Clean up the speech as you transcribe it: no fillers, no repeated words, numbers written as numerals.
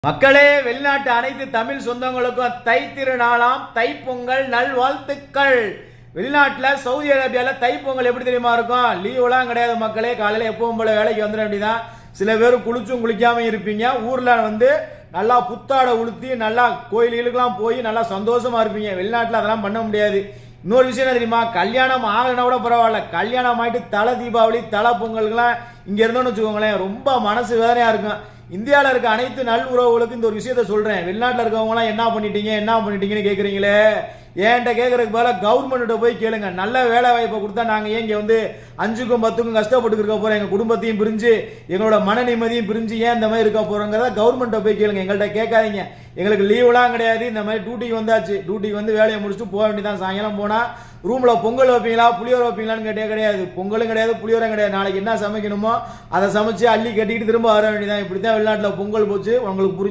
மக்களே, வெளிநாட்டு அனைத்து தமிழ் சொந்தங்களுக்கும் தை திருநாளாம் தைப்பொங்கல் நல்வாழ்த்துக்கள். வெளிநாட்டில் சவுதி அரேபியாவில் தைப்பொங்கல் எப்படி தெரியுமா இருக்கும்? லீவுலாம் கிடையாது மக்களே. காலையில் எப்பவும் போல வேலைக்கு வந்துட வேண்டியதான். சில பேர் குளிச்சும் குளிக்காம இருப்பீங்க. ஊரில் நல்லா புத்தாடை உளுத்தி நல்லா கோயில்களுக்கெல்லாம் போய் நல்லா சந்தோஷமா இருப்பீங்க. வெளிநாட்டில் அதெல்லாம் பண்ண முடியாது. இன்னொரு விஷயம் என்ன தெரியுமா? கல்யாணம் ஆகலைன்னா கூட பரவாயில்ல, கல்யாணம் ஆகிட்டு தலை தீபாவளி தலை பொங்கலுக்குலாம் இங்கே இருந்தோன்னு வச்சுக்கோங்களேன், ரொம்ப மனசு வேதனையாக இருக்கும். இந்தியாவில் இருக்க அனைத்து நல் உறவுகளுக்கு இந்த ஒரு விஷயத்த சொல்கிறேன். வெளிநாட்டில் இருக்கவங்களாம் என்ன பண்ணிட்டீங்கன்னு கேட்குறீங்களே, ஏன்ட்ட கேட்கறதுக்கு பதிலாக கவர்மெண்ட்ட போய் கேளுங்க. நல்ல வேலை வாய்ப்பை கொடுத்தா நாங்கள் ஏன் இங்கே 5க்கும் 10க்கும் கஷ்டப்பட்டு இருக்க போகிறோம், எங்கள் குடும்பத்தையும் பிரிஞ்சு எங்களோட மன நிம்மதியும் பிரிஞ்சு ஏன் இந்த மாதிரி இருக்க போகிறோங்கிறத கவர்மெண்ட்டை போய் கேளுங்க. எங்கள்கிட்ட கேட்காதீங்க. எங்களுக்கு லீவுலாம் கிடையாது. இந்த மாதிரி டியூட்டிக்கு வந்தாச்சு, டியூட்டிக்கு வந்து வேலையை முடிச்சுட்டு போக வேண்டியதான். சாயங்காலம் போனால் ரூமில் பொங்கல் வைப்பீங்களா புளியோரை வைப்பீங்களான்னு கேட்டே கிடையாது. பொங்கலும் கிடையாது புளியோரம் கிடையாது. நாளைக்கு என்ன சமைக்கணுமோ அதை சமைச்சு அள்ளி கட்டிக்கிட்டு திரும்ப வர வேண்டியதான். இப்படி தான் வெளிநாட்டில் பொங்கல் போச்சு. உங்களுக்கு புரிஞ்சு